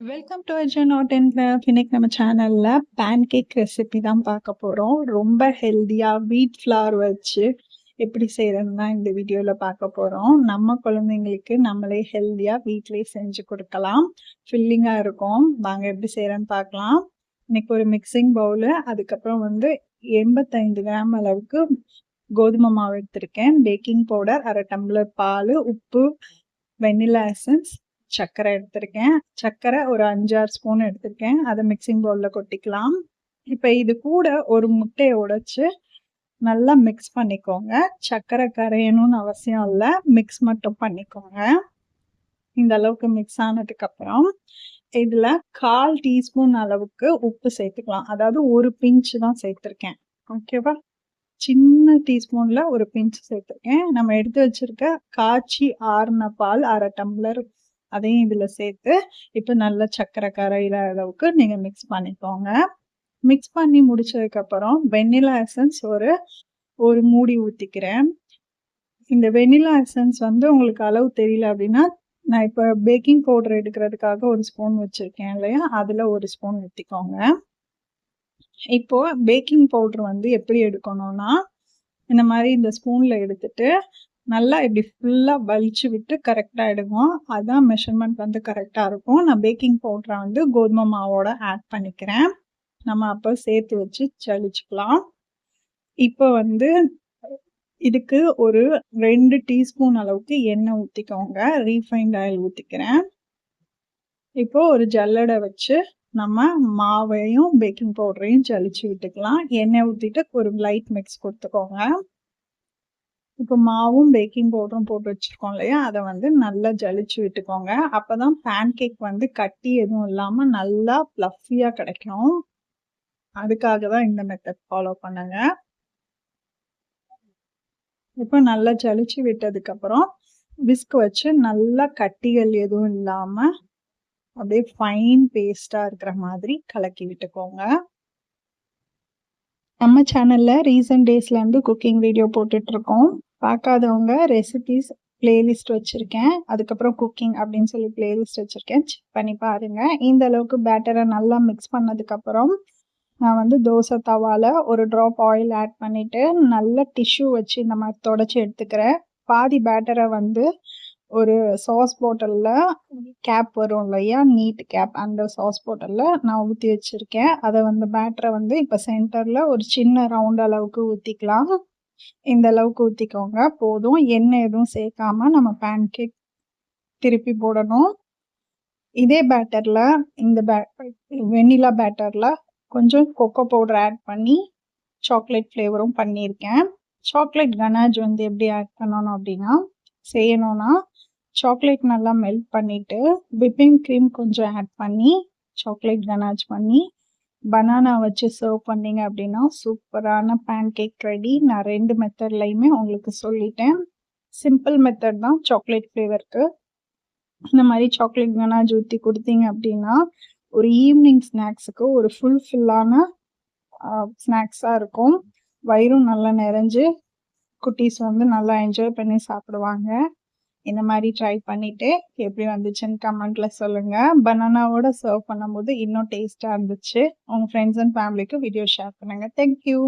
Welcome to Arjun not and love. இன்னைக்கு நம்ம சேனல்ல பேன்கேக் ரெசிபி தான் பார்க்க போறோம். ரொம்ப ஹெல்தியா வீட் ஃப்ளார் வச்சு எப்படி செய்யறதுன்னு தான் இந்த வீடியோல பார்க்க போறோம். நம்ம குழந்தைங்களுக்கு நம்மளே ஹெல்தியா வீட்லயே செஞ்சு கொடுக்கலாம். ஃபில்லிங்கா இருக்கும். வாங்க எப்படி செய்யறேன்னு பார்க்கலாம். இன்னைக்கு ஒரு மிக்சிங் பவுலு, அதுக்கப்புறம் 85 கிராம் அளவுக்கு கோதுமை மாவு எடுத்திருக்கேன். பேக்கிங் பவுடர், 1/2 டம்ளர் பால், உப்பு, வெண்ணிலா எசன்ஸ், சர்க்கரை எடுத்திருக்கேன். சர்க்கரை ஒரு 5-6 ஸ்பூன் எடுத்திருக்கேன். அதை மிக்சிங் பவுல்ல கொட்டிக்கலாம். இப்போ இது கூட ஒரு முட்டையை உடைச்சு நல்லா மிக்ஸ் பண்ணிக்கோங்க. சர்க்கரை கரையணும்னு அவசியம் இல்லை, மிக்ஸ் மட்டும் பண்ணிக்கோங்க. இந்த அளவுக்கு மிக்ஸ் ஆனதுக்கு அப்புறம் இதுல 1/4 டீஸ்பூன் அளவுக்கு உப்பு சேர்த்துக்கலாம். அதாவது ஒரு பிஞ்ச் தான் சேர்த்திருக்கேன். ஓகேவா? சின்ன டீஸ்பூன்ல ஒரு பிஞ்ச் சேர்த்துருக்கேன். நம்ம எடுத்து வச்சிருக்க காய்ச்சி ஆறுன பால் 1/2 டம்ளர், அதையும் இதுல சேர்த்து இப்போ நல்ல சர்க்கரை கரையிற அளவுக்கு நீங்க மிக்ஸ் பண்ணிக்கோங்க. மிக்ஸ் பண்ணி முடிச்சதுக்கு அப்புறம் வெண்ணிலா எசன்ஸ் ஒரு மூடி ஊத்திக்கிறேன். இந்த வெண்ணிலா எசன்ஸ் உங்களுக்கு அளவு தெரியல அப்படின்னா, நான் இப்போ பேக்கிங் பவுடர் எடுக்கிறதுக்காக ஒரு ஸ்பூன் வச்சிருக்கேன் இல்லையா, அதுல ஒரு ஸ்பூன் ஊத்திக்கோங்க. இப்போ பேக்கிங் பவுடர் எப்படி எடுக்கணும்னா, இந்த மாதிரி இந்த ஸ்பூன்ல எடுத்துட்டு நல்லா இப்படி ஃபுல்லா வலிச்சு விட்டு கரெக்டா எடுக்கும். அதான் மெஷர்மெண்ட் கரெக்டா இருக்கும். நான் பேக்கிங் பவுடரை கோதுமை மாவோட ஆட் பண்ணிக்கிறேன். நம்ம அப்போ சேர்த்து வச்சு சலிச்சுக்கலாம். இப்போ இதுக்கு ஒரு 2 டீஸ்பூன் அளவுக்கு எண்ணெய் ஊத்திக்கோங்க. Refined oil ஊத்திக்கிறேன். இப்போ ஒரு ஜல்லடை வச்சு நம்ம மாவையும் பேக்கிங் பவுடரையும் ஜலிச்சு விட்டுக்கலாம். எண்ணெய் ஊத்திட்டு ஒரு லைட் மிக்ஸ் கொடுத்துக்கோங்க. இப்போ மாவும் பேக்கிங் பவுடரும் போட்டு வச்சிருக்கோம் இல்லையா, அதை நல்லா ஜலிச்சு விட்டுக்கோங்க. அப்பதான் பேன் கேக் கட்டி எதுவும் இல்லாம நல்லா ஃப்ளஃபியா கிடைக்கும். அதுக்காக தான் இந்த மெத்தட் ஃபாலோ பண்ணுங்க. இப்போ நல்லா ஜலிச்சு விட்டதுக்கு அப்புறம் விஸ்க் வச்சு நல்லா கட்டிகள் எதுவும் இல்லாம அப்படியே ஃபைன் பேஸ்டா இருக்கிற மாதிரி கலக்கி விட்டுக்கோங்க. நம்ம சேனல்ல ரீசன்ட் டேஸ்ல குக்கிங் வீடியோ போட்டுட்டு இருக்கோம். பார்க்காதவங்க ரெசிபிஸ் பிளேலிஸ்ட் வச்சிருக்கேன், அதுக்கப்புறம் குக்கிங் அப்படின்னு சொல்லி பிளேலிஸ்ட் வச்சிருக்கேன், செக் பண்ணி பாருங்க. இந்த அளவுக்கு பேட்டரை நல்லா மிக்ஸ் பண்ணதுக்கு அப்புறம் நான் தோசை தவால ஒரு ட்ராப் ஆயில் ஆட் பண்ணிட்டு நல்ல டிஷ்யூ வச்சு இந்த மாதிரி தொடச்சி எடுத்துக்கிறேன். பாதி பேட்டரை ஒரு சாஸ் பாட்டில்ல கேப் வரும் இல்லையா, நீட் கேப், அந்த சாஸ் பாட்டில்ல நான் ஊற்றி வச்சிருக்கேன். அதை பேட்டரை இப்போ சென்டர்ல ஒரு சின்ன ரவுண்ட் அளவுக்கு ஊற்றிக்கலாம். இந்த அளவுக்கு ஊற்றிக்கோங்க போதும். எண்ணெய் எதுவும் சேர்க்காம நம்ம பேன் கேக் திருப்பி போடணும். இதே பேட்டர்ல இந்த வெண்ணிலா பேட்டர்ல கொஞ்சம் கொக்கோ பவுடர் ஆட் பண்ணி சாக்லேட் ஃப்ளேவரும் பண்ணியிருக்கேன். சாக்லேட் கனாஜ் எப்படி ஆட் பண்ணணும் அப்படின்னா, செய்யணும்னா சாக்லேட் நல்லா மெல்ட் பண்ணிட்டு விப்பிங் க்ரீம் கொஞ்சம் ஆட் பண்ணி சாக்லேட் கனாஜ் பண்ணி பனானா வச்சு சர்வ் பண்ணீங்க அப்படின்னா சூப்பரான பேன் கேக் ரெடி. நான் 2 மெத்தட்லையுமே உங்களுக்கு சொல்லிட்டேன். சிம்பிள் மெத்தட் தான் சாக்லேட் ஃப்ளேவருக்கு. இந்த மாதிரி சாக்லேட் கனாஜ் ஊற்றி கொடுத்தீங்க அப்படின்னா ஒரு ஈவினிங் ஸ்நாக்ஸுக்கு ஒரு ஃபுல்லான ஸ்நாக்ஸாக இருக்கும். வயிறும் நல்லா நிறைஞ்சு குட்டீஸ் நல்லா என்ஜாய் பண்ணி சாப்பிடுவாங்க. இந்த மாதிரி ட்ரை பண்ணிட்டு எப்படி வந்துச்சுன்னு கமெண்ட்ல சொல்லுங்க. பனானாவோட சர்வ் பண்ணும்போது இன்னும் டேஸ்டா இருந்துச்சு. உங்க ஃப்ரெண்ட்ஸ் அண்ட் ஃபேமிலிக்கு வீடியோ ஷேர் பண்ணுங்க. தேங்க்யூ.